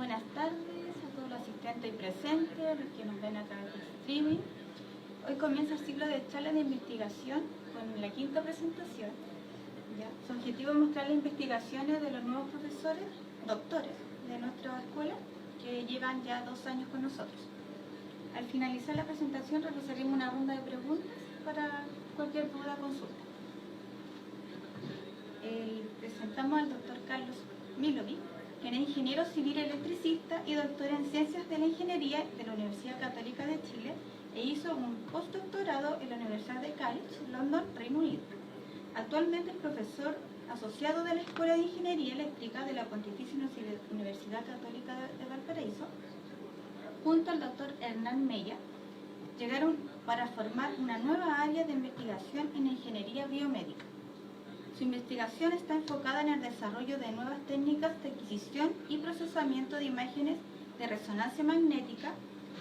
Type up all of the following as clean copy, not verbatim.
buenas tardes a todos los asistentes y presentes, a los que nos ven a través del streaming. Hoy comienza el ciclo de charlas de investigación con la quinta presentación. ¿Ya? Su objetivo es mostrar las investigaciones de los nuevos profesores, doctores de nuestra escuela, que llevan ya 2 años con nosotros. Al finalizar la presentación realizaremos una ronda de preguntas para cualquier duda o consulta. Presentamos al doctor Carlos Milovic, quien es ingeniero civil electricista y doctor en Ciencias de la Ingeniería de la Universidad Católica de Chile e hizo un postdoctorado en la Universidad de Cambridge, London, Reino Unido. Actualmente es profesor asociado de la Escuela de Ingeniería Eléctrica de la Pontificia Universidad Católica de Valparaíso. Junto al doctor Hernán Mella, llegaron para formar una nueva área de investigación en ingeniería biomédica. Su investigación está enfocada en el desarrollo de nuevas técnicas de adquisición y procesamiento de imágenes de resonancia magnética,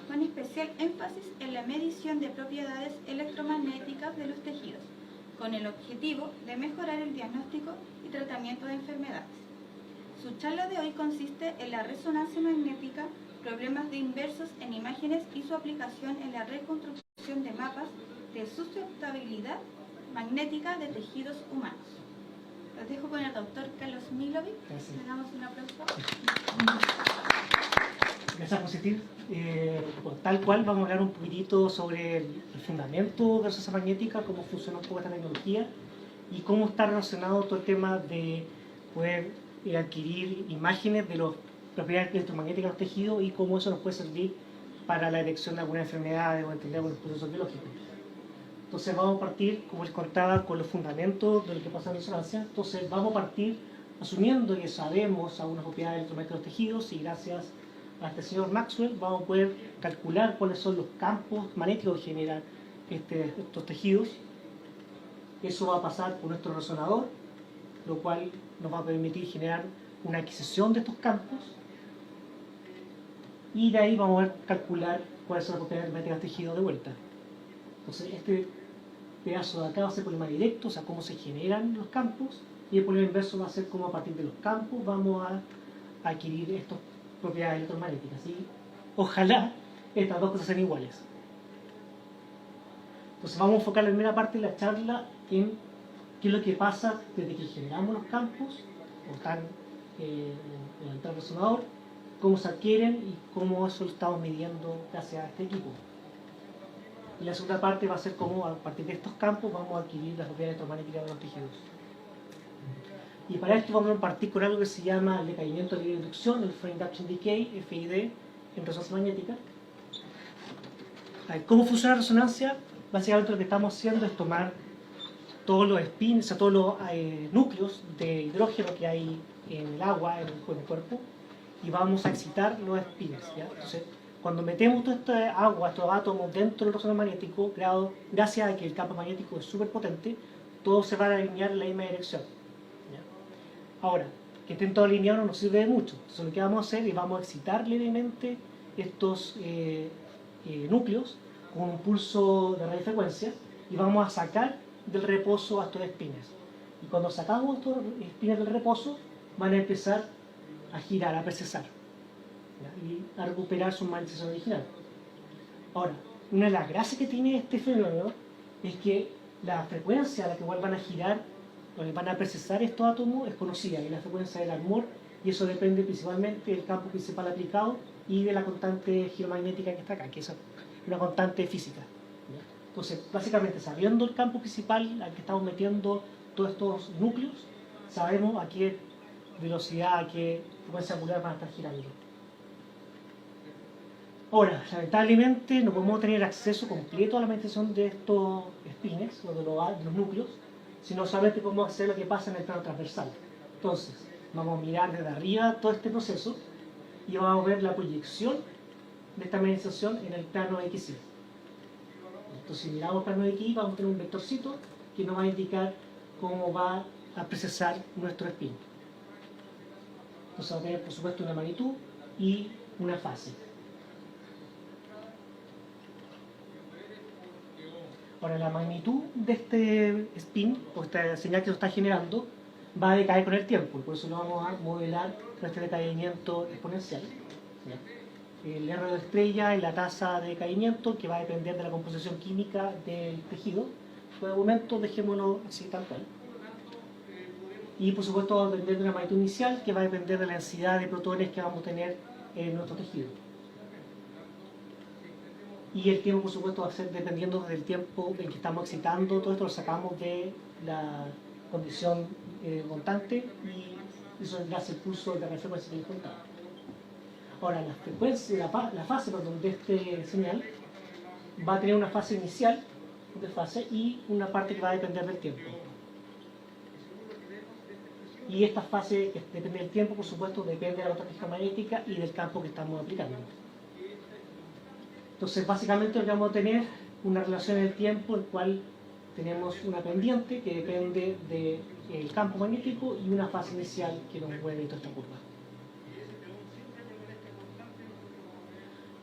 con especial énfasis en la medición de propiedades electromagnéticas de los tejidos, con el objetivo de mejorar el diagnóstico y tratamiento de enfermedades. Su charla de hoy consiste en la resonancia magnética, problemas de inversos en imágenes y su aplicación en la reconstrucción de mapas de susceptibilidad magnética de tejidos humanos. Los dejo con el doctor Carlos Milovic. Le damos un aplauso. Gracias por asistir. Tal cual vamos a hablar un poquitito sobre el fundamento de la resonancia magnética, cómo funciona un poco esta tecnología y cómo está relacionado todo el tema de poder adquirir imágenes de las propiedades electromagnéticas de los tejidos y cómo eso nos puede servir para la detección de algunas enfermedades o entender algunos procesos biológicos. Entonces vamos a partir, como les contaba, con los fundamentos de lo que pasa en la resonancia. Entonces vamos a partir asumiendo que sabemos algunas propiedades electromagnéticas de los tejidos y gracias a este señor Maxwell vamos a poder calcular cuáles son los campos magnéticos que generan estos tejidos. Eso va a pasar por nuestro resonador, lo cual nos va a permitir generar una adquisición de estos campos y de ahí vamos a calcular cuáles son las propiedades magnéticas del tejido de vuelta. Entonces este pedazo de acá va a ser problema directo, o sea, cómo se generan los campos, y el problema inverso va a ser cómo a partir de los campos vamos a adquirir estas propiedades electromagnéticas. ¿Sí? Ojalá estas dos cosas sean iguales. Entonces vamos a enfocar la primera parte de la charla en qué es lo que pasa desde que generamos los campos, o están en el resonador, cómo se adquieren y cómo eso lo estamos midiendo gracias a este equipo. Y la segunda parte va a ser cómo a partir de estos campos vamos a adquirir las propiedades electromagnéticas de los tejidos. Y para esto vamos a partir con algo que se llama el decaimiento de inducción, el Free Induction Decay, FID, en resonancia magnética. ¿Cómo funciona la resonancia? Básicamente lo que estamos haciendo es tomar todos los spins, o sea, todos los núcleos de hidrógeno que hay en el agua, en el cuerpo, y vamos a excitar los spins. ¿Ya? Entonces, cuando metemos toda esta agua, estos átomos dentro del resonador magnético, gracias a que el campo magnético es súper potente, todo se va a alinear en la misma dirección. ¿Ya? Ahora, que estén todos alineados no nos sirve de mucho. Entonces lo que vamos a hacer es vamos a excitar levemente estos núcleos con un pulso de radiofrecuencia y vamos a sacar del reposo a estos espines. Y cuando sacamos estos espines del reposo, van a empezar a girar, a precesar, ¿ya? Y a recuperar su magnetización original. Ahora, una de las gracias que tiene este fenómeno es que la frecuencia a la que van a girar, o van a precesar estos átomos es conocida, y es la frecuencia del armor, y eso depende principalmente del campo principal aplicado y de la constante giromagnética que está acá, que es una constante física. ¿Ya? Entonces, básicamente, sabiendo el campo principal al que estamos metiendo todos estos núcleos, sabemos a qué velocidad, a qué frecuencia angular van a estar girando. Ahora, lamentablemente no podemos tener acceso completo a la medición de estos spines, o de los núcleos, sino solamente podemos hacer lo que pasa en el plano transversal. Entonces, vamos a mirar desde arriba todo este proceso y vamos a ver la proyección de esta medición en el plano XY. Entonces, si miramos el plano XY, vamos a tener un vectorcito que nos va a indicar cómo va a procesar nuestro spin. Entonces, vamos a tener, por supuesto, una magnitud y una fase. Ahora, la magnitud de este spin, o esta señal que se está generando, va a decaer con el tiempo, y por eso lo vamos a modelar con este decaimiento exponencial. ¿ya? El R de estrella es la tasa de decaimiento que va a depender de la composición química del tejido. Por el momento dejémoslo así tal cual. Y por supuesto va a depender de una magnitud inicial que va a depender de la densidad de protones que vamos a tener en nuestro tejido. Y el tiempo por supuesto va a ser dependiendo del tiempo en que estamos excitando. Todo esto lo sacamos de la condición montante y eso es el pulso de radiofrecuencia que les contaba. Ahora, la fase de este señal va a tener una fase inicial de fase y una parte que va a depender del tiempo. Y esta fase que depende del tiempo, por supuesto, depende de la característica magnética y del campo que estamos aplicando. Entonces, básicamente lo que vamos a tener una relación en el tiempo en el cual tenemos una pendiente que depende del campo magnético y una fase inicial que nos mueve toda esta curva.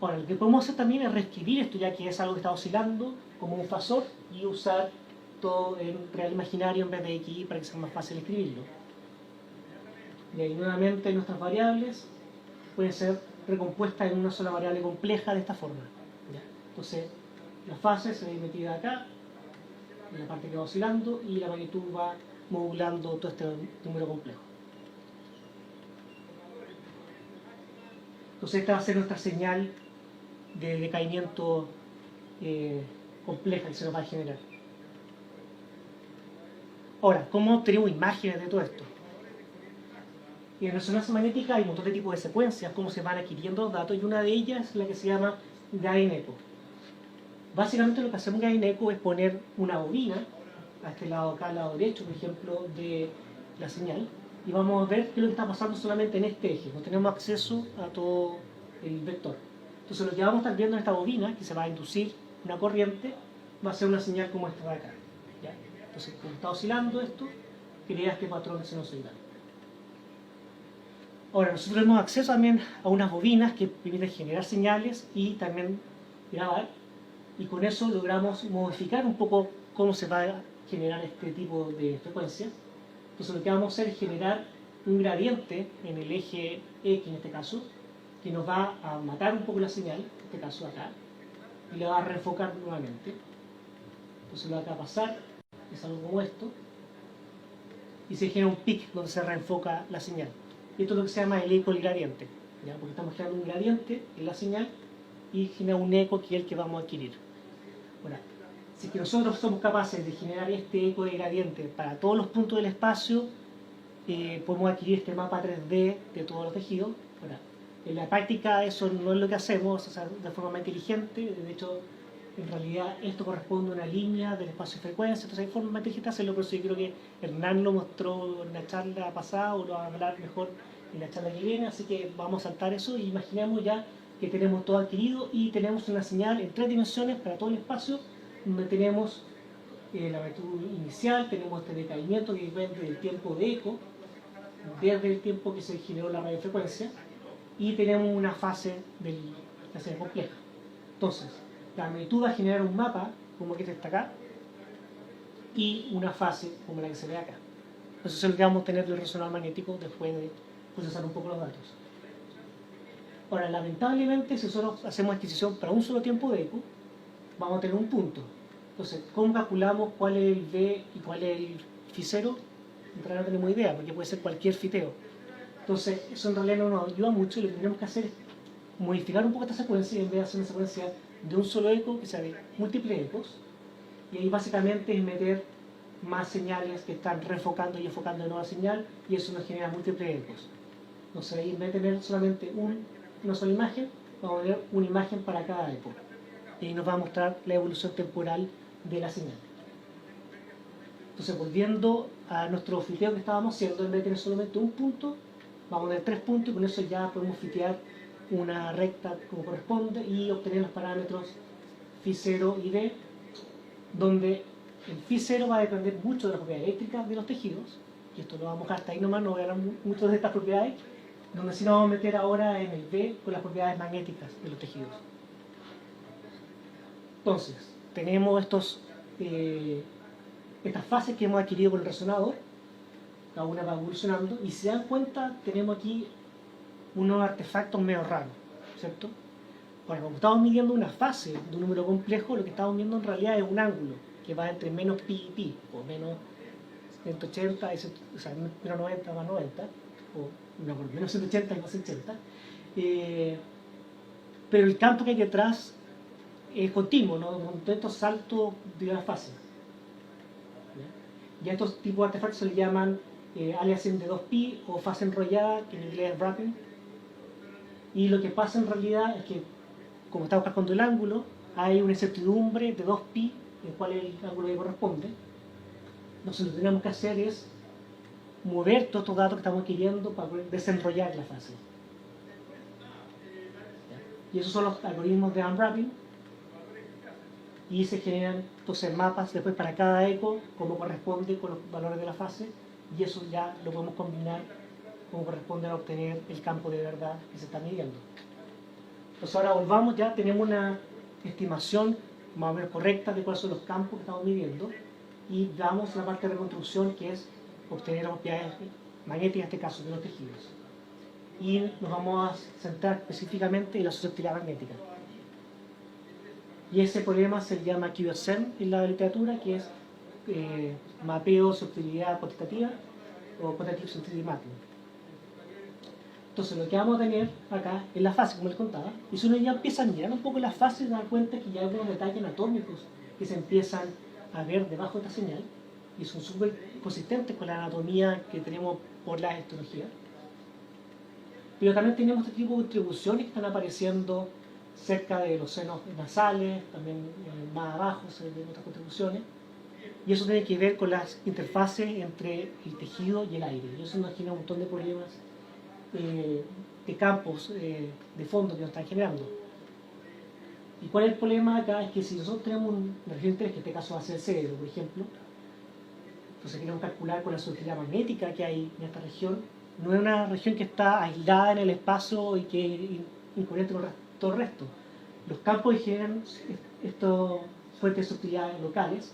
Ahora, lo que podemos hacer también es reescribir esto, ya que es algo que está oscilando, como un fasor, y usar todo en real imaginario en vez de XY para que sea más fácil escribirlo. Y ahí nuevamente nuestras variables pueden ser recompuestas en una sola variable compleja de esta forma. ¿Ya? Entonces, la fase se ve metida acá, en la parte que va oscilando, y la magnitud va modulando todo este número complejo. Entonces esta va a ser nuestra señal de decaimiento compleja que se nos va a generar. Ahora, ¿cómo obtenemos imágenes de todo esto? Y en resonancia magnética hay un montón de tipos de secuencias, cómo se van adquiriendo los datos, y una de ellas es la que se llama gain echo. Básicamente lo que hacemos en gain echo es poner una bobina, a este lado acá, al lado derecho, por ejemplo, de la señal, y vamos a ver qué es lo que está pasando solamente en este eje. No tenemos acceso a todo el vector. Entonces lo que vamos a estar viendo en esta bobina, que se va a inducir una corriente, va a ser una señal como esta de acá. ¿Ya? Entonces, como está oscilando esto, crea este patrón sinusoidal. Ahora, nosotros tenemos acceso también a unas bobinas que permiten generar señales y también grabar, y con eso logramos modificar un poco cómo se va a generar este tipo de frecuencia. Entonces lo que vamos a hacer es generar un gradiente en el eje X en este caso, que nos va a matar un poco la señal, en este caso acá, y la va a reenfocar nuevamente. Entonces lo que va a pasar es algo como esto, y se genera un pic donde se reenfoca la señal. Y esto es lo que se llama el eco del gradiente, ¿ya? Porque estamos generando un gradiente en la señal y genera un eco que es el que vamos a adquirir. Ahora, si es que nosotros somos capaces de generar este eco de gradiente para todos los puntos del espacio, podemos adquirir este mapa 3D de todos los tejidos. Ahora, en la práctica eso no es lo que hacemos, o sea, de forma más inteligente. De hecho, en realidad esto corresponde a una línea del espacio de frecuencia, entonces hay forma más inteligente de hacerlo, por eso yo creo que Hernán lo mostró en la charla pasada, o lo va a hablar mejor en la charla que viene, así que vamos a saltar eso y imaginemos ya que tenemos todo adquirido y tenemos una señal en 3 dimensiones para todo el espacio, donde tenemos la magnitud inicial, tenemos este decaimiento que depende del tiempo de eco, desde el tiempo que se generó la radiofrecuencia, y tenemos una fase de la señal compleja. Entonces, la magnitud va a generar un mapa, como que está acá, y una fase, como la que se ve acá. Eso es lo que vamos a tener del resonador magnético después de procesar un poco los datos. Ahora, lamentablemente, si nosotros hacemos adquisición para un solo tiempo de eco, vamos a tener un punto. Entonces, ¿cómo calculamos cuál es el V y cuál es el Φ0? En realidad no tenemos idea, porque puede ser cualquier fiteo. Entonces, eso en realidad no nos ayuda mucho, y lo que tenemos que hacer es modificar un poco esta secuencia, y en vez de hacer una secuencia de un solo eco, que sea de múltiples ecos, y ahí básicamente es meter más señales que están reenfocando y enfocando de nueva señal, y eso nos genera múltiples ecos. Entonces ahí en vez de tener solamente una sola imagen, vamos a tener una imagen para cada eco, y ahí nos va a mostrar la evolución temporal de la señal. Entonces, volviendo a nuestro fiteo que estábamos haciendo, en vez de tener solamente un punto, vamos a tener 3 puntos, y con eso ya podemos fitear una recta como corresponde y obtener los parámetros Φ0 y D, donde el Φ0 va a depender mucho de las propiedades eléctricas de los tejidos, y esto lo vamos a dejar hasta ahí nomás, no voy a hablar mucho de estas propiedades, donde sí nos vamos a meter ahora en el B con las propiedades magnéticas de los tejidos. Entonces, tenemos estas fases que hemos adquirido con el resonador, cada una va evolucionando, y si se dan cuenta, tenemos aquí unos artefactos medio raros. ¿cierto? Ahora, como estamos midiendo una fase de un número complejo, lo que estamos viendo en realidad es un ángulo que va entre menos pi y pi, o menos 180, o sea, menos 90 más 90, o no, menos 180 y más 80. Pero el campo que hay detrás es continuo, ¿no? Con estos saltos de la fase. Y a estos tipos de artefactos se le llaman aliasing de 2pi o fase enrollada, que en inglés es wrapping. Y lo que pasa en realidad es que, como estamos calculando el ángulo, hay una incertidumbre de 2pi, en cuál es el ángulo que corresponde. Entonces lo que tenemos que hacer es mover todos estos datos que estamos adquiriendo para poder desenrollar la fase. Y esos son los algoritmos de unwrapping. Y se generan entonces mapas después para cada eco, como corresponde con los valores de la fase, y eso ya lo podemos combinar como corresponde a obtener el campo de verdad que se está midiendo. Entonces ahora volvamos, ya tenemos una estimación más o menos correcta de cuáles son los campos que estamos midiendo, y damos la parte de reconstrucción, que es obtener las propiedades magnéticas, en este caso de los tejidos. Y nos vamos a centrar específicamente en la susceptibilidad magnética. Y ese problema se llama QSM en la literatura, que es mapeo de susceptibilidad cuantitativa o quantitative sensitivity mapping. Entonces lo que vamos a tener acá es la fase, como les contaba, y si uno ya empieza a mirar un poco la fase, se da cuenta que ya hay unos detalles anatómicos que se empiezan a ver debajo de esta señal, y son súper consistentes con la anatomía que tenemos por la histología. Pero también tenemos este tipo de distribuciones que están apareciendo cerca de los senos nasales, también más abajo se ven otras contribuciones, y eso tiene que ver con las interfaces entre el tejido y el aire, y eso nos genera un montón de problemas de campos de fondo que nos están generando. ¿Y cuál es el problema acá? Es que si nosotros tenemos una región interés, que en este caso va a ser el cerebro, por ejemplo, entonces queremos calcular con la susceptibilidad magnética que hay en esta región, no es una región que está aislada en el espacio y que es incoherente con todo el resto. Los campos que generan estas fuentes de susceptibilidad locales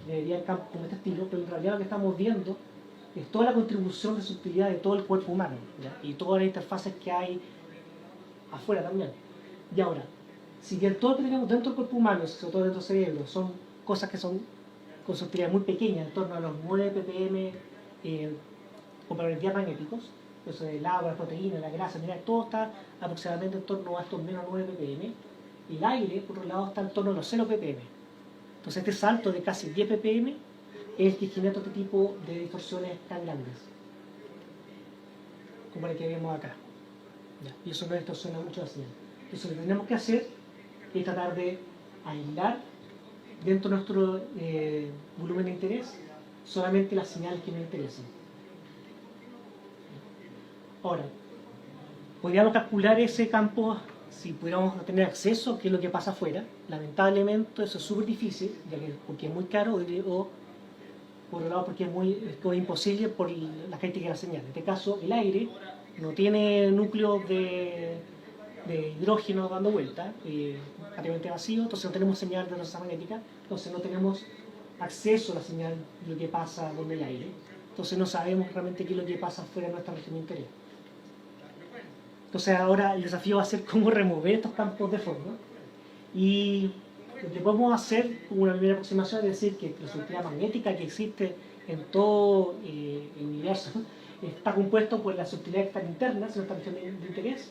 deberían campos como este estilo, pero en realidad lo que estamos viendo es toda la contribución de susceptibilidad de todo el cuerpo humano, ¿ya? Y todas las interfaces que hay afuera también. Y ahora, si bien todo lo que tenemos dentro del cuerpo humano, sobre todo dentro del cerebro, son cosas que son con susceptibilidad muy pequeña, en torno a los 9 ppm con valores magnéticos, eso del agua, la proteína, la grasa, mira, todo está aproximadamente en torno a estos menos 9 ppm, y el aire, por otro lado, está en torno a los 0 ppm. Entonces este salto de casi 10 ppm es el que genera todo este tipo de distorsiones tan grandes, como la que vemos acá. ¿Ya? Y eso no distorsiona mucho la señal. Entonces lo que tenemos que hacer es tratar de aislar dentro de nuestro volumen de interés solamente las señales que nos interesan. Ahora, podríamos calcular ese campo si pudiéramos tener acceso a qué es lo que pasa afuera. Lamentablemente eso es súper difícil, ya que porque es muy caro o por otro lado porque es imposible por las características de la señal. En este caso, el aire no tiene núcleos de hidrógeno dando vuelta, prácticamente vacío, entonces no tenemos señal de resonancia magnética, entonces no tenemos acceso a la señal de lo que pasa donde el aire, entonces no sabemos realmente qué es lo que pasa fuera de nuestra región de interés. Entonces ahora el desafío va a ser cómo remover estos campos de fondo, y lo que podemos hacer como una primera aproximación es decir que la susceptibilidad magnética que existe en todo el universo está compuesto por las susceptibilidades que están internas en nuestra región de interés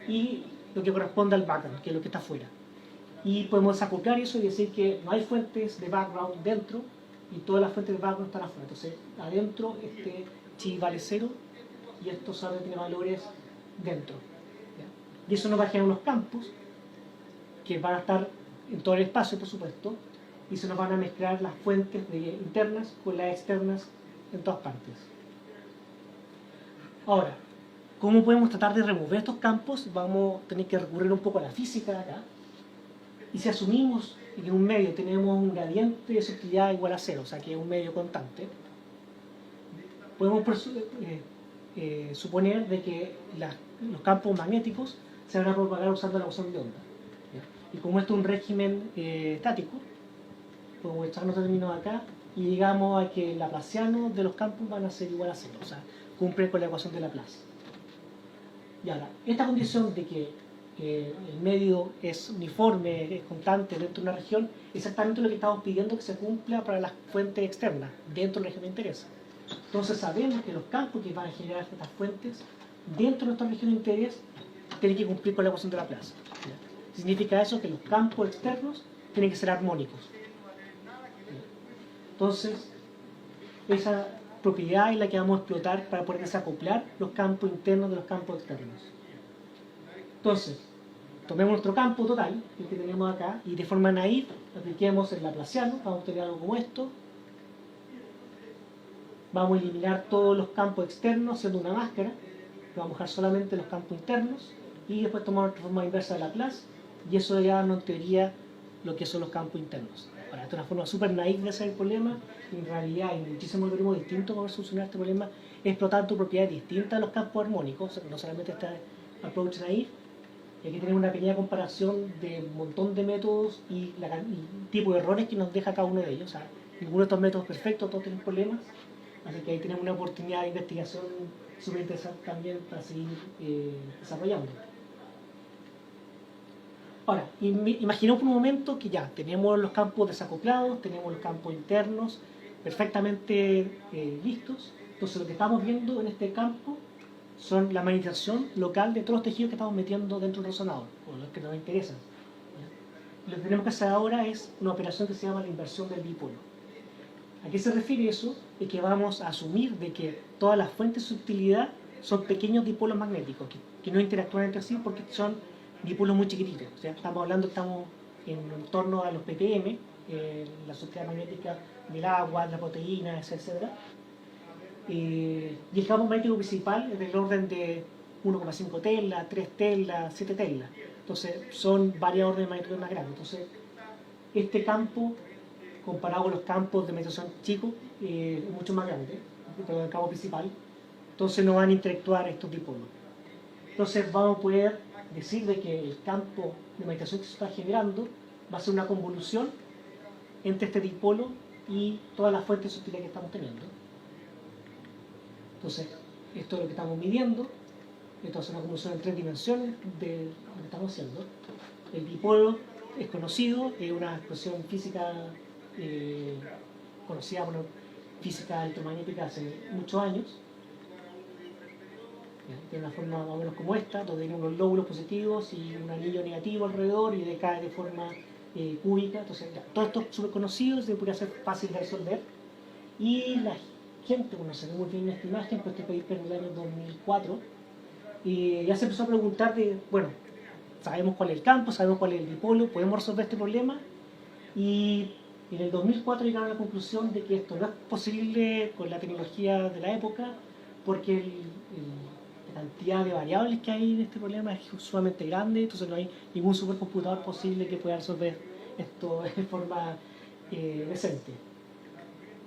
y lo que corresponde al background, que es lo que está afuera. Y podemos desacoplar eso y decir que no hay fuentes de background dentro y todas las fuentes de background están afuera. Entonces, adentro este chi vale 0 y esto solo tiene valores dentro. ¿Ya? Y eso nos va a generar unos campos que van a estar en todo el espacio, por supuesto, y se nos van a mezclar las fuentes internas con las externas en todas partes. Ahora, ¿cómo podemos tratar de remover estos campos? Vamos a tener que recurrir un poco a la física de acá. Y si asumimos que en un medio tenemos un gradiente de susceptibilidad igual a 0, o sea que es un medio constante, podemos suponer de que los campos magnéticos se van a propagar usando la bosón de onda. ¿Ya? Y como esto es un régimen estático, podemos echar nuestros términos acá y llegamos a que el laplaciano de los campos van a ser igual a 0, o sea, cumple con la ecuación de Laplace. Y ahora, esta condición de que el medio es uniforme, es constante dentro de una región, exactamente lo que estamos pidiendo que se cumpla para las fuentes externas, dentro de la región de interés. Entonces sabemos que los campos que van a generar estas fuentes dentro de nuestra región de interés tienen que cumplir con la ecuación de Laplace. Significa eso que los campos externos tienen que ser armónicos. Entonces, esa propiedad es la que vamos a explotar para poder desacoplar los campos internos de los campos externos. Entonces, tomemos nuestro campo total, el que tenemos acá, y de forma naive apliquemos el laplaciano, vamos a obtener algo como esto. Vamos a eliminar todos los campos externos haciendo una máscara, vamos a dejar solamente los campos internos, y después tomar nuestra forma inversa de Laplace, y eso ya no en teoría lo que son los campos internos. Ahora, esta es una forma súper naive de hacer el problema, y en realidad hay muchísimos algoritmos distintos para solucionar este problema, explotando propiedades distintas de los campos armónicos, no solamente este approach naive. Y aquí tenemos una pequeña comparación de un montón de métodos y tipo de errores que nos deja cada uno de ellos. O sea, ninguno de estos métodos es perfecto, todos tienen problemas, así que ahí tenemos una oportunidad de investigación súper interesante también para seguir desarrollando. Ahora, imaginemos por un momento que ya tenemos los campos desacoplados, tenemos los campos internos perfectamente listos. Entonces lo que estamos viendo en este campo son la manifestación local de todos los tejidos que estamos metiendo dentro del resonador, o los que nos interesan. Lo que tenemos que hacer ahora es una operación que se llama la inversión del dipolo. ¿A qué se refiere eso? Es que vamos a asumir de que todas las fuentes de sutilidad son pequeños dipolos magnéticos, que no interactúan entre sí porque son dipolos muy chiquititos. O sea, estamos en torno a los ppm, la sutilidad magnética del agua, de la proteína, etc. Y el campo magnético principal es del orden de 1,5 tesla, 3 tesla, 7 tesla. Entonces son varias órdenes de magnitud más grandes. Entonces este campo, comparado con los campos de meditación chicos, es mucho más grande, pero el campo principal. Entonces no van a interactuar estos dipolos. Entonces vamos a poder decir de que el campo de meditación que se está generando va a ser una convolución entre este dipolo y todas las fuentes sutiles que estamos teniendo. Entonces, esto es lo que estamos midiendo. Esto es una convolución en 3 dimensiones de lo que estamos haciendo. El dipolo es conocido, es una expresión física conocida por física electromagnética hace muchos años. Tiene una forma más o menos como esta, donde tiene unos lóbulos positivos y un anillo negativo alrededor y decae de forma cúbica. Entonces, todo esto es súper conocido, se podría ser fácil de resolver. Y la gente, bueno, se ve muy bien esta imagen, pues este paper en el año 2004, y ya se empezó a preguntar de, bueno, sabemos cuál es el campo, sabemos cuál es el dipolo, podemos resolver este problema, y en el 2004 llegaron a la conclusión de que esto no es posible con la tecnología de la época, porque la cantidad de variables que hay en este problema es sumamente grande, entonces no hay ningún supercomputador posible que pueda resolver esto de forma decente.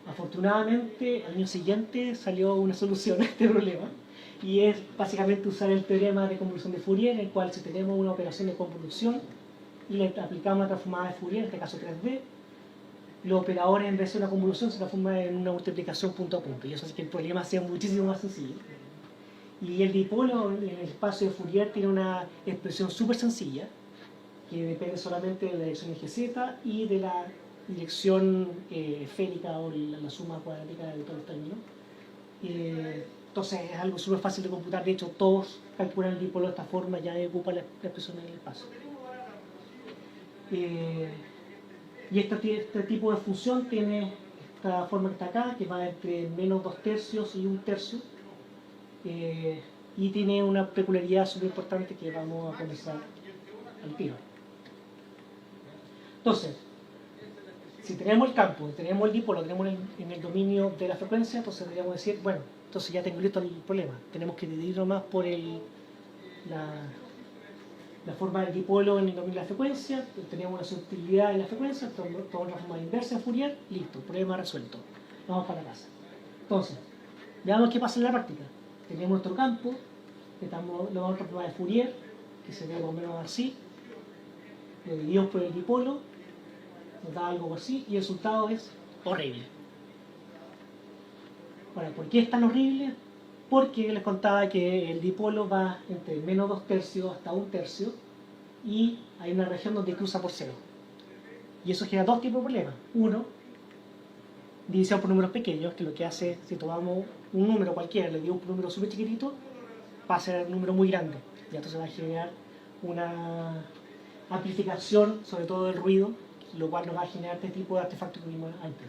Afortunadamente, al año siguiente salió una solución a este problema, y es básicamente usar el teorema de convolución de Fourier, en el cual si tenemos una operación de convolución y le aplicamos una transformada de Fourier, en este caso 3D, los operadores en vez de una convolución se transforman en una multiplicación punto a punto, y eso hace que el problema sea muchísimo más sencillo. Y el dipolo en el espacio de Fourier tiene una expresión súper sencilla, que depende solamente de la dirección eje z y de la dirección esférica o la suma cuadrática de todos los términos. Entonces es algo súper fácil de computar. De hecho, todos calculan el dipolo de esta forma, ya ocupa la expresión en el espacio. Y este tipo de función tiene esta forma que está acá, que va entre menos 2/3 y 1/3. Y tiene una peculiaridad súper importante que vamos a comenzar al tiro. Entonces, si tenemos el campo, tenemos el dipolo, tenemos en el dominio de la frecuencia, entonces deberíamos decir, bueno, entonces ya tengo listo el problema. Tenemos que dividir nomás por la forma del dipolo en el dominio de la frecuencia, tenemos una sutilidad en la frecuencia, tomamos la forma inversa de Fourier, listo, problema resuelto. Vamos para la casa. Entonces, veamos qué pasa en la práctica. Tenemos nuestro campo, lo vamos a transformar de Fourier, que se ve más o menos así, lo dividimos por el dipolo, nos da algo así, y el resultado es horrible. Ahora, ¿por qué es tan horrible? Porque les contaba que el dipolo va entre menos 2/3 hasta 1/3, y hay una región donde cruza por cero. Y eso genera dos tipos de problemas. Uno, división por números pequeños, que lo que hace, si tomamos un número cualquiera, le digo un número súper chiquitito, va a ser un número muy grande. Y entonces va a generar una amplificación, sobre todo del ruido, lo cual nos va a generar este tipo de artefactos que vimos antes.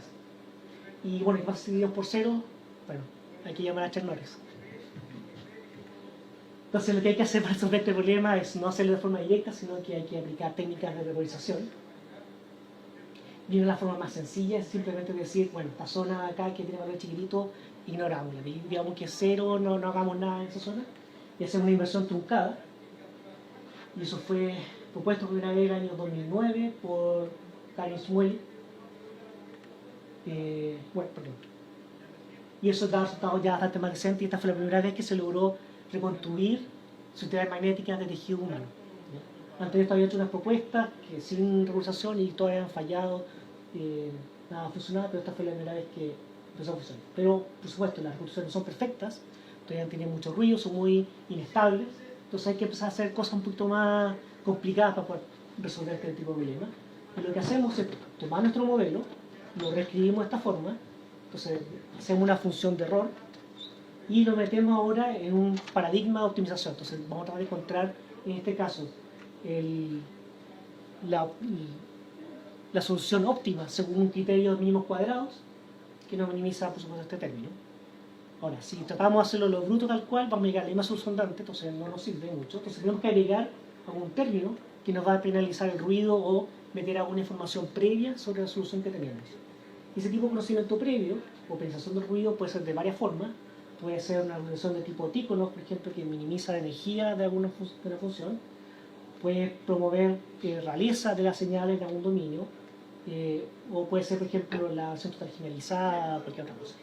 Y bueno, ¿qué pasa si divididos por cero? Bueno, hay que llamar a Chuck Norris. Entonces lo que hay que hacer para resolver este problema es no hacerlo de forma directa, sino que hay que aplicar técnicas de memorización. Y una forma más sencilla es simplemente decir, bueno, esta zona de acá que tiene valor chiquitito, ignorámosla. Digamos que es cero, no hagamos nada en esa zona. Y hacemos una inversión truncada. Y eso fue propuesto por primera vez en el año 2009 por Karin Shmueli. Y eso da resultados ya bastante más recientes, y esta fue la primera vez que se logró reconstruir estructuras magnéticas de tejido humano. Antes de esto había hecho unas propuestas que sin regulación y todavía han fallado, nada funcionaba, pero esta fue la primera vez que empezó a funcionar. Pero, por supuesto, las reconstrucciones no son perfectas, todavía tienen mucho ruido, son muy inestables, entonces hay que empezar a hacer cosas un poquito más complicadas para poder resolver este tipo de problemas. Y lo que hacemos es tomar nuestro modelo, lo reescribimos de esta forma, entonces hacemos una función de error y lo metemos ahora en un paradigma de optimización. Entonces vamos a tratar de encontrar, en este caso, la solución óptima según un criterio de mínimos cuadrados que nos minimiza, por supuesto, este término. Ahora, si tratamos de hacerlo lo bruto tal cual, vamos a llegar a la misma solución de antes, entonces no nos sirve mucho. Entonces tenemos que agregar algún término que nos va a penalizar el ruido o meter alguna información previa sobre la solución que tenemos. Y ese tipo de conocimiento previo o penalización del ruido puede ser de varias formas. Puede ser una organización de tipo Tychonoff, por ejemplo, que minimiza la energía de alguna de la función. Puede promover rareza de las señales de algún dominio. O puede ser, por ejemplo, la versión total generalizada, cualquier otra cosa.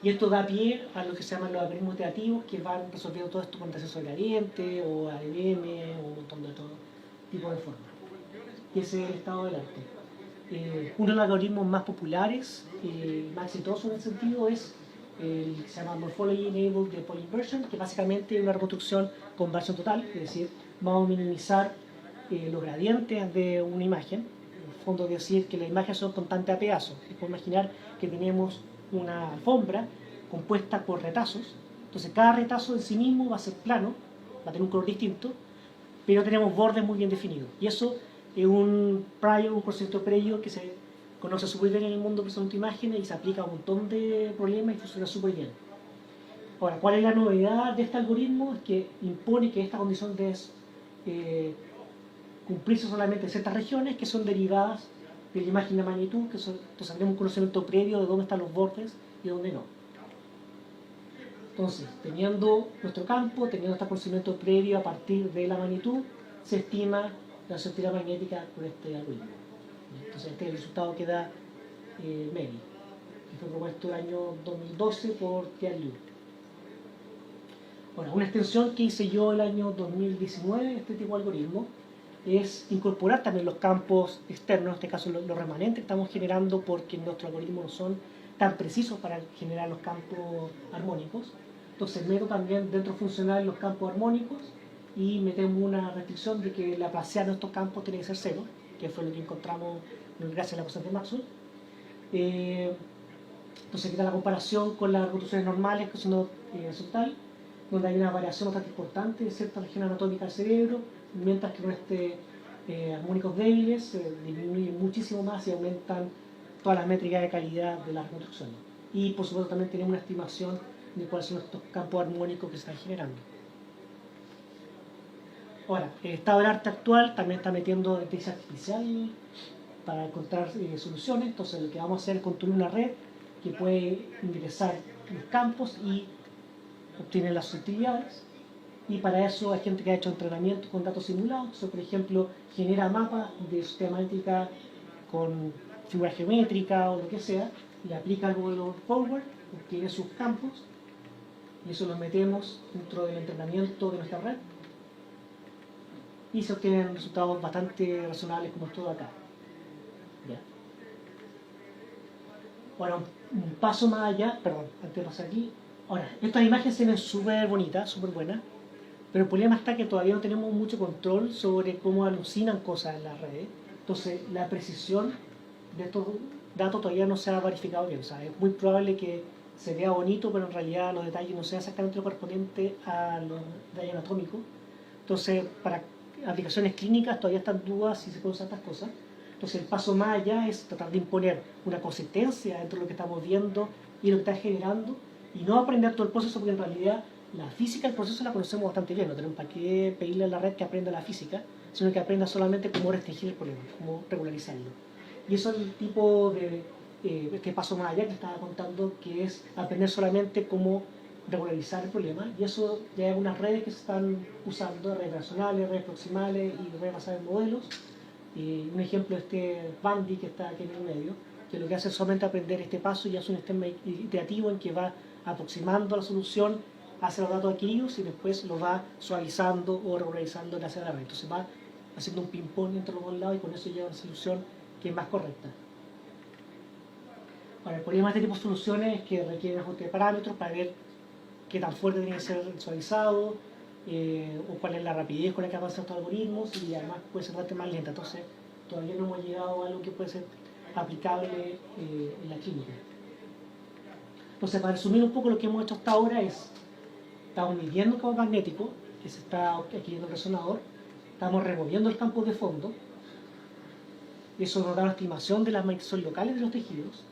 Y esto da pie a lo que se llaman los algoritmos iterativos, que van resolviendo todo esto con descenso de gradiente, o ADM, o un montón de otro tipo de formas. Y ese es el estado del arte. Uno de los algoritmos más populares, más exitosos en ese sentido, es el que se llama Morphology Enabled Dipole Inversion, que básicamente es una reconstrucción con versión total, es decir, vamos a minimizar los gradientes de una imagen. En el fondo, decir que las imágenes son constantes a pedazos. Es como imaginar que tenemos una alfombra compuesta por retazos. Entonces cada retazo en sí mismo va a ser plano, va a tener un color distinto, pero tenemos bordes muy bien definidos. Y eso es un concepto previo que se conoce súper bien en el mundo de procesamiento de imágenes y se aplica a un montón de problemas y funciona súper bien. Ahora, ¿cuál es la novedad de este algoritmo? Es que impone que esta condición debe cumplirse solamente en ciertas regiones que son derivadas de la imagen de magnitud, entonces tenemos un conocimiento previo de dónde están los bordes y dónde no. Entonces, teniendo nuestro campo, teniendo este conocimiento previo a partir de la magnitud, se estima la sensibilidad magnética con este algoritmo. Entonces, este es el resultado que da MEDI, que fue propuesto el año 2012 por Tian Liu. Bueno, una extensión que hice yo el año 2019 de este tipo de algoritmo es incorporar también los campos externos, en este caso los remanentes que estamos generando, porque nuestros algoritmos no son tan precisos para generar los campos armónicos. Entonces meto también dentro funcional los campos armónicos y metemos una restricción de que la placidad de estos campos tiene que ser cero, que fue lo que encontramos gracias a la ecuación de Maxwell. Entonces queda la comparación con las reconstrucciones normales, que son horizontal, donde hay una variación bastante importante de cierta región anatómica del cerebro, mientras que con armónicos débiles disminuyen muchísimo más y aumentan todas las métricas de calidad de las reconstrucciones. Y por supuesto también tenemos una estimación de cuáles son estos campos armónicos que se están generando. Ahora, el estado del arte actual también está metiendo inteligencia artificial para encontrar soluciones. Entonces lo que vamos a hacer es construir una red que puede ingresar los campos y obtener las utilidades. Y para eso hay gente que ha hecho entrenamiento con datos simulados. Entonces, por ejemplo, genera mapas de sistema métrica con figura geométrica o lo que sea, le aplica el modelo forward, obtiene sus campos y eso lo metemos dentro del entrenamiento de nuestra red y se obtienen resultados bastante razonables como esto de acá. ¿Ya? Ahora, un paso más allá, perdón, antes de pasar aquí. Ahora, estas imágenes se ven súper bonitas, súper buenas, Pero el problema está que todavía no tenemos mucho control sobre cómo alucinan cosas en las redes. Entonces, la precisión de estos datos todavía no se ha verificado bien. O sea, es muy probable que se vea bonito, pero en realidad los detalles no sean exactamente lo correspondiente a los detalles anatómicos. Entonces, para aplicaciones clínicas todavía están dudas si se pueden usar estas cosas. Entonces, el paso más allá es tratar de imponer una consistencia entre lo que estamos viendo y lo que está generando, y no aprender todo el proceso, porque en realidad la física del proceso la conocemos bastante bien. No tenemos para qué pedirle a la red que aprenda la física, sino que aprenda solamente cómo restringir el problema, cómo regularizarlo. Y eso es el tipo de este paso más allá que estaba contando, que es aprender solamente cómo regularizar el problema. Y eso ya hay algunas redes que se están usando, redes racionales, redes proximales y redes basadas en modelos. Un ejemplo es este Bandy que está aquí en el medio, que lo que hace es solamente aprender este paso y hace un sistema iterativo en que va aproximando la solución hacia los datos adquiridos y después lo va suavizando o regularizando hacia la red. Entonces va haciendo un ping-pong entre los dos lados y con eso llega a una solución que es más correcta. Ahora, el problema de este tipo de soluciones es que requieren ajuste de parámetros para ver qué tan fuerte tiene que ser suavizado, o cuál es la rapidez con la que avanzan estos algoritmos, y además puede ser bastante más lenta. Entonces, todavía no hemos llegado a algo que puede ser aplicable en la clínica. Entonces, para resumir un poco lo que hemos hecho hasta ahora es, estamos midiendo el campo magnético, que se está aquí en el resonador, estamos removiendo el campo de fondo, eso nos da una estimación de las magnetizaciones locales de los tejidos,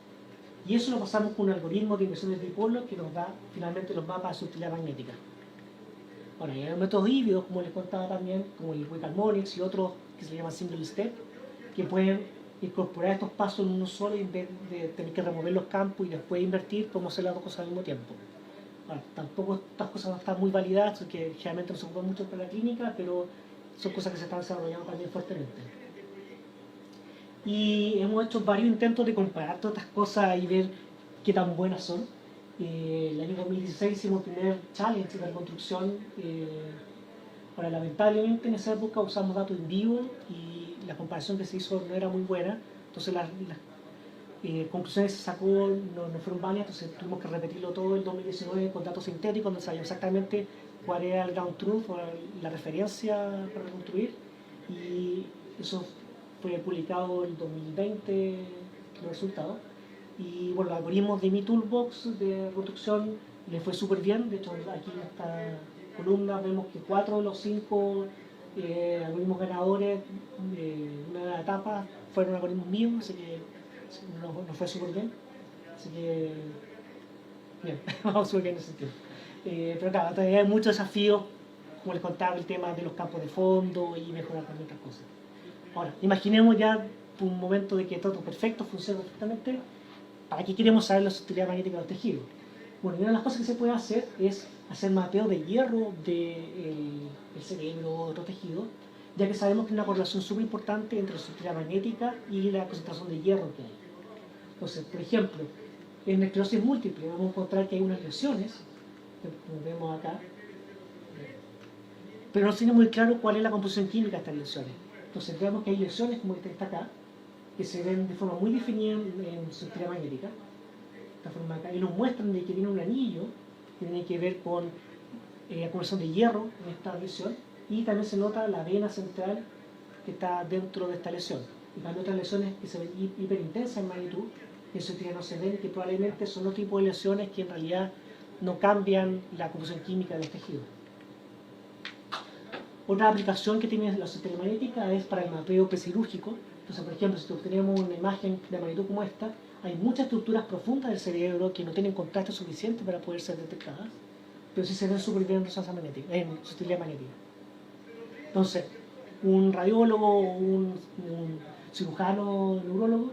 y eso lo pasamos con un algoritmo de inversiones de dipolos que nos da finalmente los mapas de su utilidad magnética. Ahora, hay métodos híbridos, como les contaba también, como el Weak Harmonics y otros que se llaman Single Step, que pueden incorporar estos pasos en uno solo en vez de tener que remover los campos y después invertir, podemos hacer las dos cosas al mismo tiempo. Ahora, tampoco estas cosas no están muy validadas, porque generalmente no se ocupan mucho para la clínica, pero son cosas que se están desarrollando también fuertemente. Y hemos hecho varios intentos de comparar todas estas cosas y ver qué tan buenas son. El año 2016 hicimos el primer challenge de la construcción. Ahora, lamentablemente en esa época usamos datos en vivo y la comparación que se hizo no era muy buena, entonces las conclusiones que se sacó no fueron válidas, entonces tuvimos que repetirlo todo el 2019 con datos sintéticos, donde sabíamos exactamente cuál era el ground truth o la referencia para reconstruir, y eso fue publicado en 2020 los resultados. Y bueno, los algoritmos de mi toolbox de reconstrucción les fue súper bien. De hecho, aquí en esta columna vemos que 4 de los 5 algoritmos ganadores de una de las etapas fueron algoritmos míos, así que nos fue súper bien. Así que, bien, vamos súper bien en ese sentido. Pero claro, todavía hay muchos desafíos, como les contaba, el tema de los campos de fondo y mejorar también otras cosas. Ahora, imaginemos ya un momento de que todo perfecto, funciona perfectamente. ¿Para qué queremos saber la sutilidad magnética de los tejidos? Bueno, una de las cosas que se puede hacer es hacer mapeo de hierro del cerebro o de otros tejidos, ya que sabemos que hay una correlación súper importante entre la sutilidad magnética y la concentración de hierro que hay. Entonces, por ejemplo, en la esclerosis múltiple vamos a encontrar que hay unas lesiones, como vemos acá, pero no se tiene muy claro cuál es la composición química de estas lesiones. Entonces vemos que hay lesiones como esta acá, que se ven de forma muy definida en su sutilidad magnética, esta forma acá, y nos muestran de que tiene un anillo que tiene que ver con la acumulación de hierro en esta lesión, y también se nota la vena central que está dentro de esta lesión. Y también otras lesiones que se ven hiperintensas en magnitud, que en su sutilidad no se ven, que probablemente son otro tipo de lesiones que en realidad no cambian la composición química de los tejidos. Otra aplicación que tiene la sutilidad magnética es para el mapeo precirúrgico. Entonces, por ejemplo, si obtenemos una imagen de magnitud como esta, hay muchas estructuras profundas del cerebro que no tienen contraste suficiente para poder ser detectadas, pero sí se ven súper bien en resonancia magnética, en sutilidad magnética. Entonces, un radiólogo o un cirujano neurólogo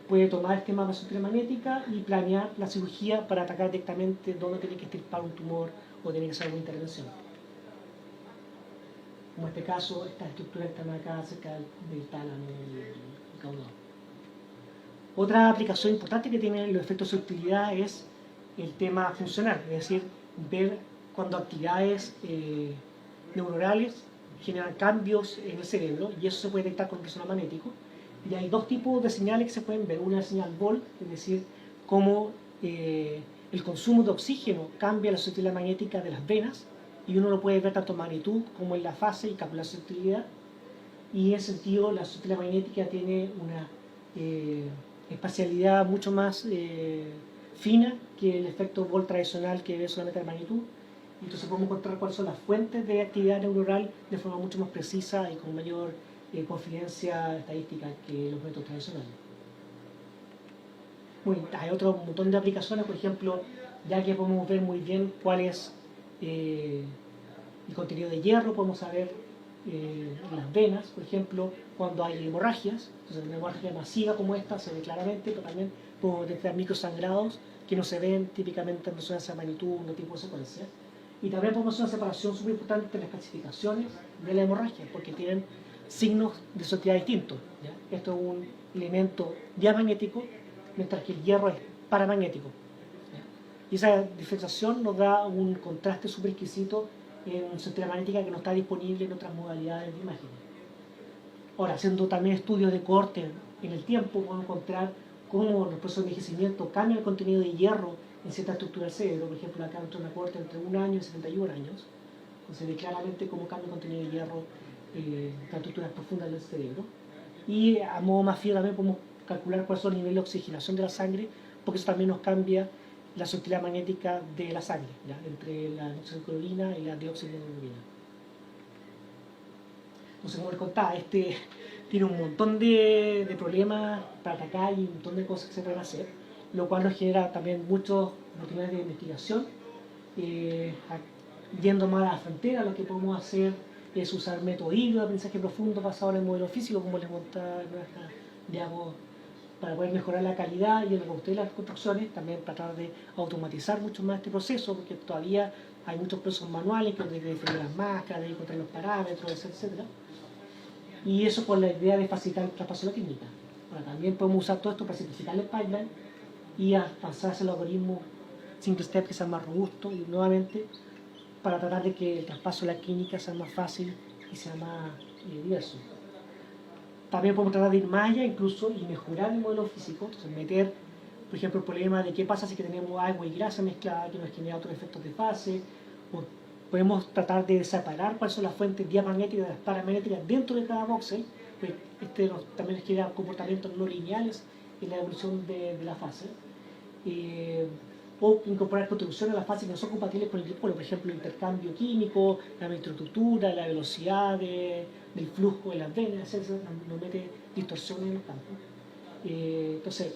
puede tomar este mapa de sutilidad magnética y planear la cirugía para atacar directamente dónde tiene que extirpar un tumor o tiene que hacer alguna intervención. Como en este caso, estas estructuras están acá cerca del tálamo y el caudal. Otra aplicación importante que tienen los efectos de sutilidad es el tema funcional, es decir, ver cuando actividades neuronales generan cambios en el cerebro, y eso se puede detectar con resonador magnético. Y hay dos tipos de señales que se pueden ver. Una es señal Volt, es decir, cómo el consumo de oxígeno cambia la sutilidad magnética de las venas, y uno lo puede ver tanto en magnitud como en la fase y calcular su sensibilidad. Y en ese sentido la susceptibilidad magnética tiene una espacialidad mucho más fina que el efecto Volt tradicional que ve solamente la magnitud. Entonces podemos encontrar cuáles son las fuentes de actividad neuronal de forma mucho más precisa y con mayor confidencia estadística que los métodos tradicionales. Bueno, hay otro montón de aplicaciones, por ejemplo, ya que podemos ver muy bien cuál es el contenido de hierro, podemos saber en las venas, por ejemplo, cuando hay hemorragias. Entonces una hemorragia masiva como esta se ve claramente, pero también podemos detectar microsangrados que no se ven típicamente en resonancia de magnitud, un tipo de secuencia. Y también podemos hacer una separación súper importante en las clasificaciones de la hemorragia, porque tienen signos de sociedad distintos, ¿ya? Esto es un elemento diamagnético, mientras que el hierro es paramagnético, ¿ya? Y esa diferenciación nos da un contraste súper exquisito en sensibilidad magnética que no está disponible en otras modalidades de imágenes. Ahora, haciendo también estudios de corte en el tiempo, podemos encontrar cómo los procesos de envejecimiento cambian el contenido de hierro en cierta estructura del cerebro. Por ejemplo, acá entre una corte entre 1 año y 71 años. Entonces, se ve claramente cómo cambia el contenido de hierro en las estructuras profundas del cerebro. Y a modo más fino también podemos calcular cuáles son los niveles de oxigenación de la sangre, porque eso también nos cambia la susceptibilidad magnética de la sangre, ¿ya? Entre la nitroglicerina y la dióxido de nitroglina. Entonces, como les contaba, este tiene un montón de problemas para atacar y un montón de cosas que se pueden hacer, lo cual nos genera también muchas oportunidades de investigación. Yendo más a la frontera, lo que podemos hacer es usar método híbrido de aprendizaje profundo basado en el modelo físico, como les contaba en nuestra diapositiva, para poder mejorar la calidad y el robustez de las construcciones, también tratar de automatizar mucho más este proceso, porque todavía hay muchos procesos manuales que hay que definir las máscaras, de encontrar los parámetros, etc. Y eso con la idea de facilitar el traspaso de la clínica. Ahora, también podemos usar todo esto para simplificar el pipeline y avanzar hacia el algoritmo single step que sea más robusto y nuevamente para tratar de que el traspaso de la clínica sea más fácil y sea más diverso. También podemos tratar de ir más allá incluso y mejorar el modelo físico, entonces meter, por ejemplo, el problema de qué pasa si que tenemos agua y grasa mezclada que nos genera otros efectos de fase, o podemos tratar de separar cuáles son las fuentes diamagnéticas de las paramagnéticas dentro de cada voxel, pues también nos genera comportamientos no lineales en la evolución de la fase. O incorporar contribuciones a la fase que no son compatibles con el dipolo, por ejemplo, el intercambio químico, la microestructura, la velocidad del flujo de las venas, etc. Nos mete distorsiones en los campos. Entonces,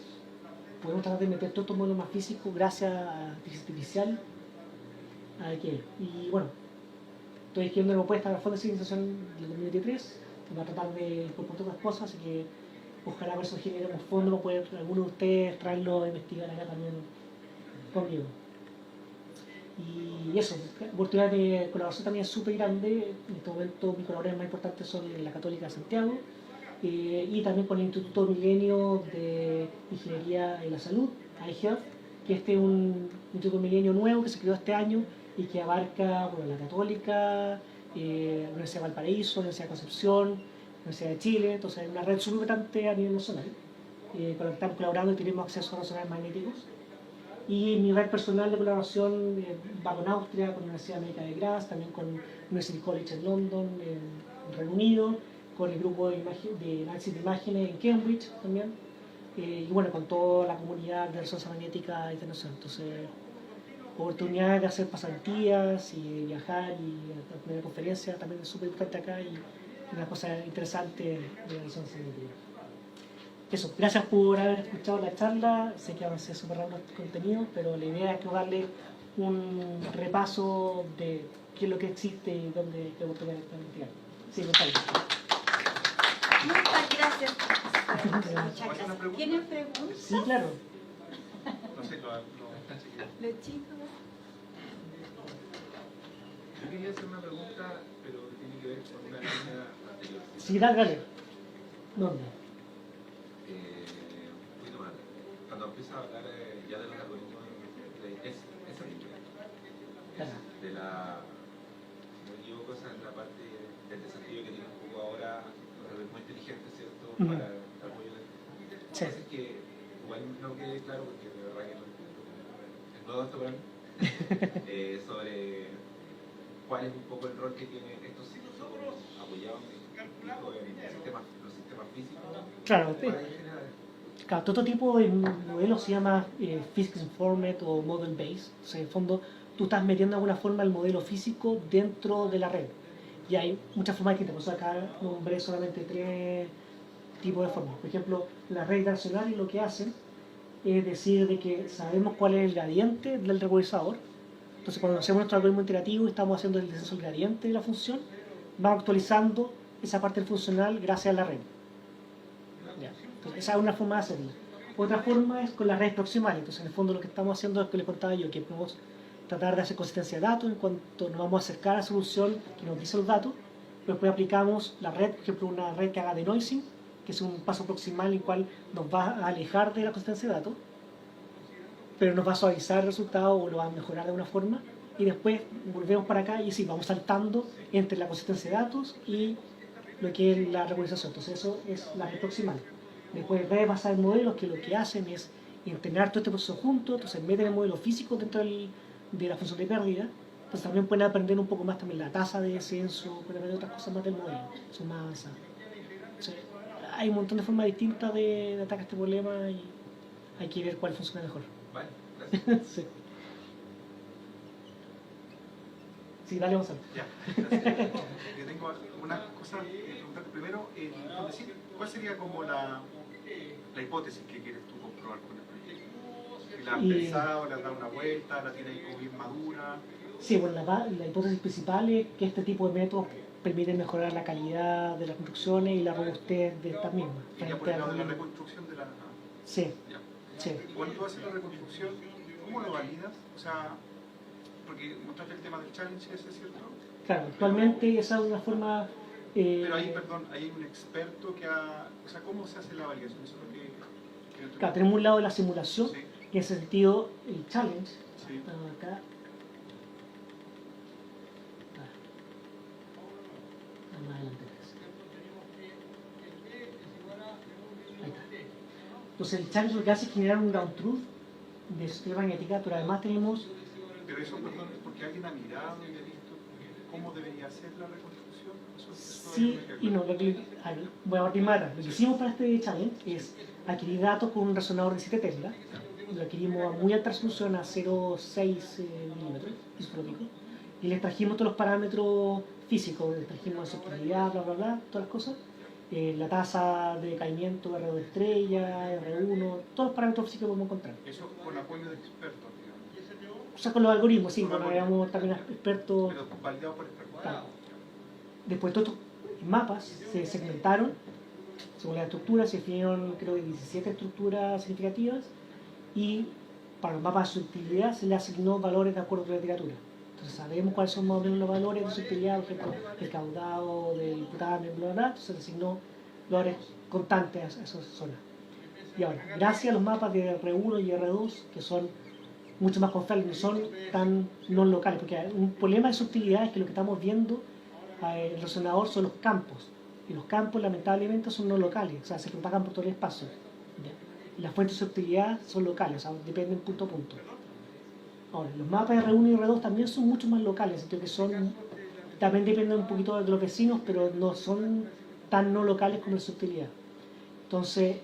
podemos tratar de meter todos estos modelos más físicos gracias a inteligencia artificial. Y bueno, estoy escribiendo una propuesta a la Fondo de Civilización del 2023, que va a tratar de incorporar otras cosas, así que ojalá por eso generemos fondos para poder algunos de ustedes traerlo a investigar acá también conmigo. Y eso, la oportunidad de colaboración también es súper grande. En este momento mis colaboradores más importantes son la Católica de Santiago y también con el Instituto Milenio de Ingeniería en la Salud, iHealth, que este es un Instituto Milenio nuevo que se creó este año y que abarca la Católica, la Universidad de Valparaíso, la Universidad de Concepción, la Universidad de Chile. Entonces es una red súper importante a nivel nacional, con la que estamos colaborando y tenemos acceso a resonadores magnéticos. Y mi red personal de colaboración va con Austria, con la Universidad América de Graz, también con University College en London, en Reino Unido, con el grupo de análisis de imágenes en Cambridge también, y bueno, con toda la comunidad de resonancia magnética internacional. Entonces, oportunidad de hacer pasantías y viajar y tener conferencias también es súper importante acá y una cosa interesante de la resonancia magnética. Eso, gracias por haber escuchado la charla. Sé que avancé súper rápido el contenido, pero la idea es que darle un repaso de qué es lo que existe y dónde qué oportunidades para investigar. Sí, Gonzalo. Muchas gracias, profesor. Muchas gracias. ¿Tienen preguntas? Sí, claro. No sé, Los chicos. yo quería hacer una pregunta, pero que tiene que ver con una línea anterior. Sí, dale. ¿Dónde? Un poquito más. Cuando empieza a hablar ya de los algoritmos de esa línea, de la, no me equivoco, esa es la parte del desafío que tiene un poco ahora los algoritmos inteligentes, ¿cierto? Para el apoyo de la Sí. es que igual no quede claro, porque de verdad que no entiendo. Es nuevo esto para mí. Sobre cuál es un poco el rol que tiene estos psicólogos apoyados en los sistemas físicos. Claro, Para generar claro, todo tipo de modelos se llama Physics Informed o Model Based. O sea, en el fondo, tú estás metiendo de alguna forma el modelo físico dentro de la red. Y hay muchas formas distintas. Por eso acá nombré solamente 3 tipos de formas. Por ejemplo, las redes racionales lo que hacen es decir de que sabemos cuál es el gradiente del regularizador. Entonces, cuando hacemos nuestro algoritmo iterativo y estamos haciendo el descenso del gradiente de la función, vamos actualizando esa parte del funcional gracias a la red. Ya. Entonces, esa es una forma de hacerlo. Otra forma es con las redes proximales. Entonces, en el fondo, lo que estamos haciendo es que les contaba yo, que podemos tratar de hacer consistencia de datos en cuanto nos vamos a acercar a la solución que nos dice los datos. Después aplicamos la red, por ejemplo, una red que haga denoising, que es un paso proximal en el cual nos va a alejar de la consistencia de datos, pero nos va a suavizar el resultado o lo va a mejorar de alguna forma. Y después volvemos para acá y sí, vamos saltando entre la consistencia de datos y lo que es la regularización. Entonces eso es la red proximal. Después redes basadas en modelos que lo que hacen es integrar todo este proceso junto, entonces meten el modelo físico dentro de la función de pérdida. Entonces también pueden aprender un poco más también la tasa de descenso, pueden aprender otras cosas más del modelo, son más avanzadas. Entonces, hay un montón de formas distintas de atacar este problema y hay que ver cuál funciona mejor. Vale, gracias. Sí. Sí, dale, Gonzalo. Ya, gracias. Yo tengo algunas cosas que preguntarte. Primero, ¿cuál sería como la hipótesis que quieres tú comprobar con el proyecto? ¿La has pensado, le has dado una vuelta, la tienes ahí como bien madura? Sí, bueno, la hipótesis principal es que este tipo de métodos permiten mejorar la calidad de las construcciones y la robustez de estas mismas. Iría por el lado de la reconstrucción de la... Sí, Ya. sí. Cuando tú haces la reconstrucción, ¿cómo lo validas? O sea, porque mostraste el tema del challenge ese, ¿cierto? Claro, actualmente esa es una forma... Pero ahí, perdón, hay un experto que ha... O sea, ¿cómo se hace la validación? Eso es lo que Claro, tenemos un lado de la simulación, sí, que en ese sentido el challenge, sí. acá, más adelante. Ahí está. Entonces el challenge lo que hace es generar un ground truth de estructura magnética, pero además tenemos... Pero eso, perdón, es porque alguien ha mirado y ha visto cómo debería ser la reconstrucción. Eso Sí y no, voy a partir más atrás. Lo que hicimos para este challenge es adquirir datos con un resonador de 7 Tesla. Lo adquirimos a muy alta resolución, a 0,6 milímetros isotrópico, y le trajimos todos los parámetros físicos, le trajimos la subtilidad, bla bla bla, todas las cosas, la tasa de decaimiento de R2 de estrella, R1, todos los parámetros físicos que podemos encontrar. Eso con apoyo de expertos, digamos. O sea, con los algoritmos, sí, bueno, éramos también expertos. Pero validado por expertos. Claro. Después todos estos mapas se segmentaron según la estructura, se definieron creo que 17 estructuras significativas y para los mapas de subtilidad se le asignó valores de acuerdo con la literatura. Entonces sabemos cuáles son más o menos los valores de subtilidad, por ejemplo, el caudado, del putano, bla, bla, bla, entonces se le asignó valores constantes a esas zonas. Y ahora, gracias a los mapas de R1 y R2, que son mucho más confiables, no son tan no locales, porque un problema de subtilidad es que lo que estamos viendo el resonador son los campos, y los campos lamentablemente son no locales, o sea, se propagan por todo el espacio. ¿Ya? Y las fuentes de subtilidad son locales, o sea, dependen punto a punto. Ahora, los mapas R1 y R2 también son mucho más locales, que son, también dependen un poquito de los vecinos, pero no son tan no locales como la subtilidad. Entonces,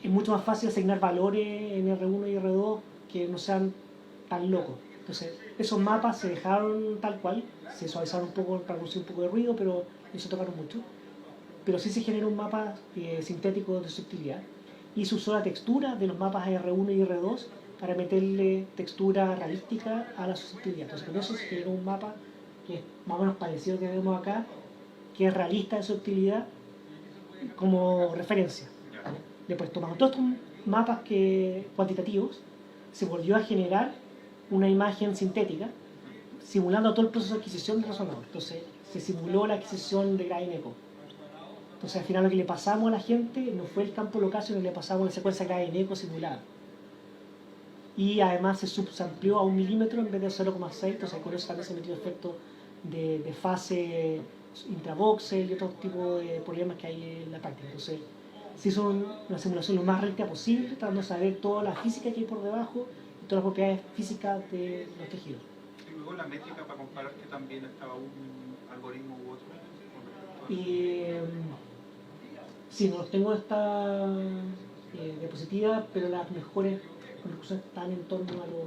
es mucho más fácil asignar valores en R1 y R2 que no sean tan locos. Entonces, esos mapas se dejaron tal cual, se suavizaron un poco para reducir un poco de ruido, pero no se tocaron mucho. Pero sí se generó un mapa sintético de subtilidad y se usó la textura de los mapas R1 y R2 para meterle textura realística a la subtilidad. Entonces, con eso se generó un mapa que es más o menos parecido al que vemos acá, que es realista de subtilidad como referencia. Después, tomando todos estos mapas cuantitativos, se volvió a generar una imagen sintética simulando todo el proceso de adquisición del resonador. Entonces se simuló la adquisición de Gradient Echo. Entonces al final lo que le pasamos a la gente no fue el campo local, sino que le pasamos la secuencia Gradient Echo simulada. Y además se subsamplió a 1 milímetro en vez de 0,6, entonces con eso también se metió efectos de fase intravoxel y otro tipo de problemas que hay en la práctica. Entonces se hizo una simulación lo más realista posible, tratando de saber toda la física que hay por debajo y todas las propiedades físicas de los tejidos. Y luego con la métrica para comparar que también estaba un algoritmo u otro? Sí, no tengo esta diapositiva, pero las mejores conclusiones están en torno a los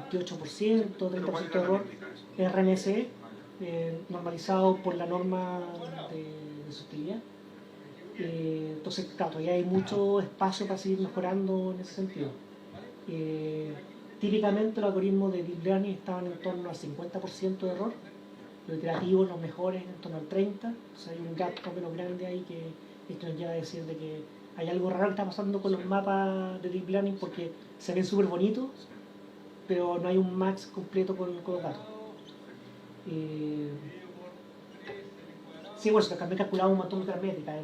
28%, 30% de error. RMSE, normalizado por la norma de sostenibilidad. Entonces, claro, todavía hay mucho espacio para seguir mejorando en ese sentido. Típicamente los algoritmos de Deep Learning estaban en torno al 50% de error, los iterativos, los mejores, en torno al 30%, entonces hay un gap más o menos grande ahí que esto nos lleva a decir de que hay algo raro que está pasando con los mapas de Deep Learning porque se ven súper bonitos, pero no hay un match completo con los datos. Sí, bueno, también calculamos un montón de paramétricas,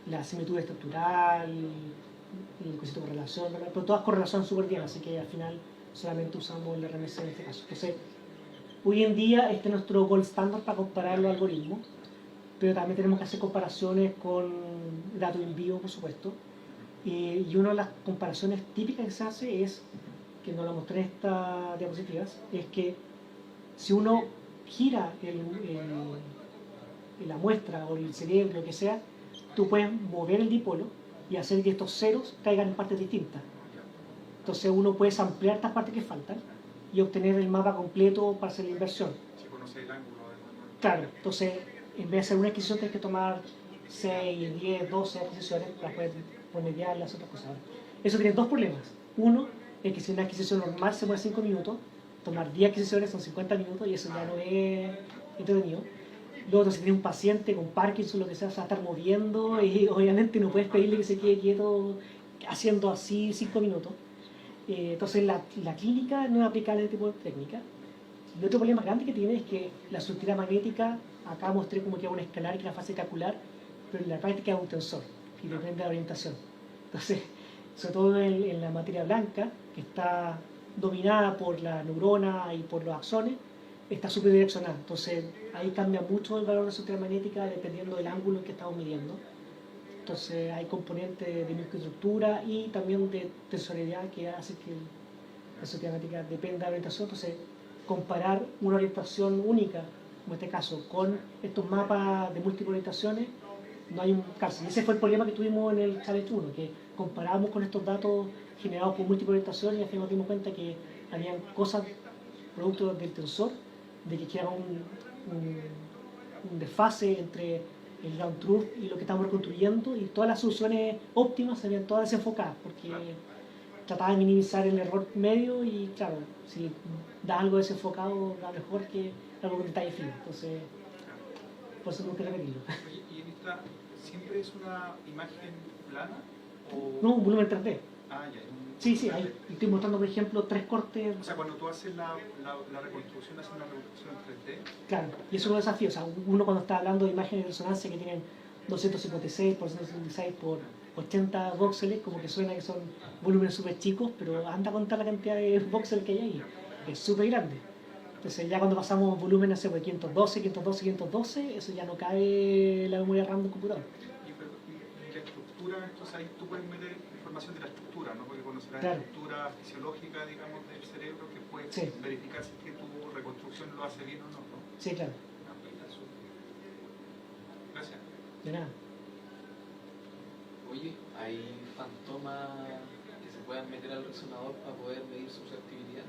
la similitud estructural, el concepto de correlación, ¿verdad? Pero todas correlacionan súper bien, así que al final solamente usamos el RMC en este caso. Entonces, hoy en día este es nuestro gold standard para comparar los algoritmos, pero también tenemos que hacer comparaciones con datos en vivo, por supuesto. Y una de las comparaciones típicas que se hace es, que nos lo mostré en estas diapositivas, es que si uno gira la muestra o el cerebro, lo que sea, tú puedes mover el dipolo y hacer que estos ceros caigan en partes distintas. Entonces uno puede ampliar estas partes que faltan y obtener el mapa completo para hacer la inversión. Si conoce el ángulo. Claro, entonces en vez de hacer una adquisición tienes que tomar 6, 10, 12 adquisiciones para poder promediar las otras cosas. Eso tiene dos problemas. Uno es que si una adquisición normal se mueve 5 minutos, tomar 10 adquisiciones son 50 minutos y eso ya no es entretenido. Luego, si tienes un paciente con Parkinson, lo que sea, se va a estar moviendo y obviamente no puedes pedirle que se quede quieto haciendo así 5 minutos. Entonces la clínica no es aplicable a este tipo de técnica. El otro problema grande que tiene es que la estructura magnética, acá mostré como que es un escalar que es la fase de calcular, pero en la práctica es un tensor y depende de la orientación. Entonces, sobre todo en la materia blanca, que está dominada por la neurona y por los axones, está súper direccionada. Entonces, ahí cambia mucho el valor de la estructura magnética dependiendo del ángulo en que estamos midiendo. Entonces, hay componentes de microestructura y también de tensorialidad que hace que la estructura magnética dependa de la orientación. Entonces, comparar una orientación única, como en este caso, con estos mapas de múltiples orientaciones, no hay un cárcel. Ese fue el problema que tuvimos en el Challenge 1, que comparábamos con estos datos generados por múltiples orientaciones y al final nos dimos cuenta que habían cosas, producto del tensor, de que quedaba un desfase entre el ground truth y lo que estamos reconstruyendo, y todas las soluciones óptimas se veían todas desenfocadas porque trataba de minimizar el error medio y claro, si da algo desenfocado da mejor que algo con detalle fino. Entonces, por eso tengo que repetirlo. Oye, ¿y en esta siempre es una imagen plana? O... No, un volumen 3D. Ah, ya. Sí, ahí estoy mostrando, por ejemplo, 3 cortes. O sea, cuando tú haces la reconstrucción, haces una reconstrucción en 3D. Claro, y eso es un desafío. O sea, uno cuando está hablando de imágenes de resonancia que tienen 256 por 166 por 80 voxeles, como que suena que son volúmenes súper chicos, pero anda a contar la cantidad de voxeles que hay ahí. Es súper grande. Entonces ya cuando pasamos volúmenes, no sé, pues 512, 512, 512, eso ya no cabe en la memoria RAM del computador. Y la estructura, entonces ahí tú puedes meter información de la estructura, ¿no? Porque conocerás Claro. la estructura fisiológica, digamos, del cerebro, que puedes Sí. verificar si es que tu reconstrucción lo hace bien o no, ¿no? Sí, claro. Gracias. De nada. Oye, ¿hay fantomas que se puedan meter al resonador para poder medir susceptibilidad?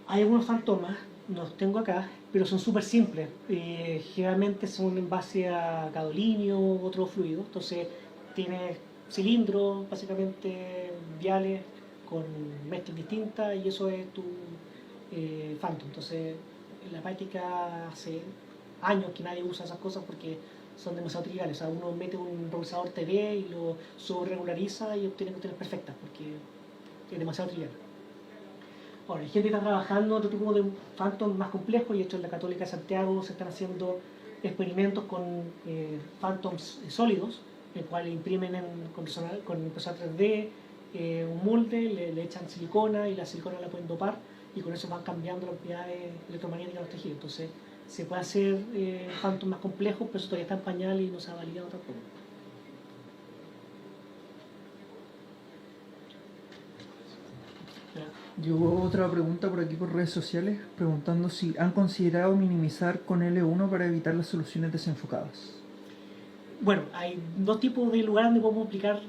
Hay algunos fantomas, no los tengo acá, pero son súper simples. Generalmente son en base a gadolinio u otros fluidos. Entonces, tienes cilindros, básicamente viales, con mezclas distintas, y eso es tu phantom. Entonces, en la práctica hace años que nadie usa esas cosas porque son demasiado triviales. O sea, uno mete un procesador TV y lo sobregulariza y obtiene cuestiones perfectas porque es demasiado trivial. Ahora, hay gente que está trabajando en otro tipo de phantom más complejos, y de hecho en la Católica de Santiago se están haciendo experimentos con phantoms sólidos, en el cual imprimen con impresora 3D un molde, le echan silicona y la silicona la pueden dopar, y con eso van cambiando las propiedades electromagnéticas de los tejidos. Entonces, se puede hacer phantoms más complejos, pero eso todavía está en pañal y no se ha validado tampoco. Ya. Llegó otra pregunta por aquí por redes sociales preguntando si han considerado minimizar con L1 para evitar las soluciones desenfocadas. Bueno, hay dos tipos de lugares donde podemos aplicar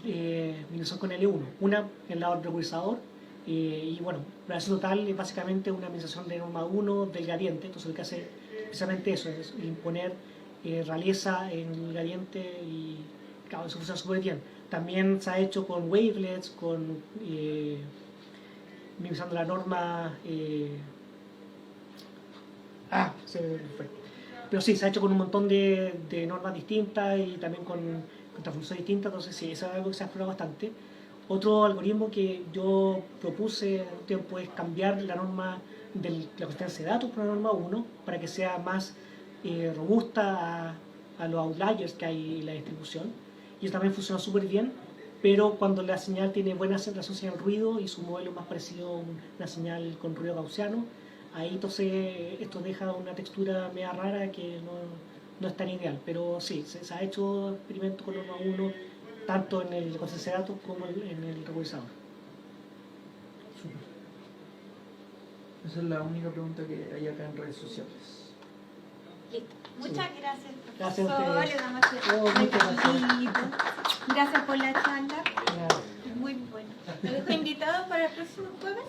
minimización con L1. Una en el lado del regularizador, y bueno, la versión total es básicamente una minimización de norma 1 del gradiente. Entonces lo que hace precisamente eso, es imponer raleza en el gradiente y claro, eso funciona súper bien. También se ha hecho con wavelets, con minimizando la norma... se me fue. Pero sí, se ha hecho con un montón de normas distintas y también con transformaciones distintas, entonces sí, eso es algo que se ha explorado bastante. Otro algoritmo que yo propuse en un tiempo es cambiar la norma de la consistencia de datos por la norma 1 para que sea más robusta a los outliers que hay en la distribución. Y eso también funciona súper bien, pero cuando la señal tiene buena relación señal-ruido y su modelo es más parecido a una señal con ruido gaussiano, ahí entonces esto deja una textura media rara que no es tan ideal. Pero sí, se ha hecho experimentos con norma 1 tanto en el consistencia de datos como en el regularizador. Súper. Esa es la única pregunta que hay acá en redes sociales. Listo. Muchas gracias, Gracias a profesor. ustedes. Le damos gracias por la charla. Muy bueno. Lo dejo invitado para el próximo jueves,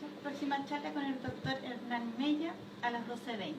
la próxima charla con el doctor Hernán Mella a las 12:20.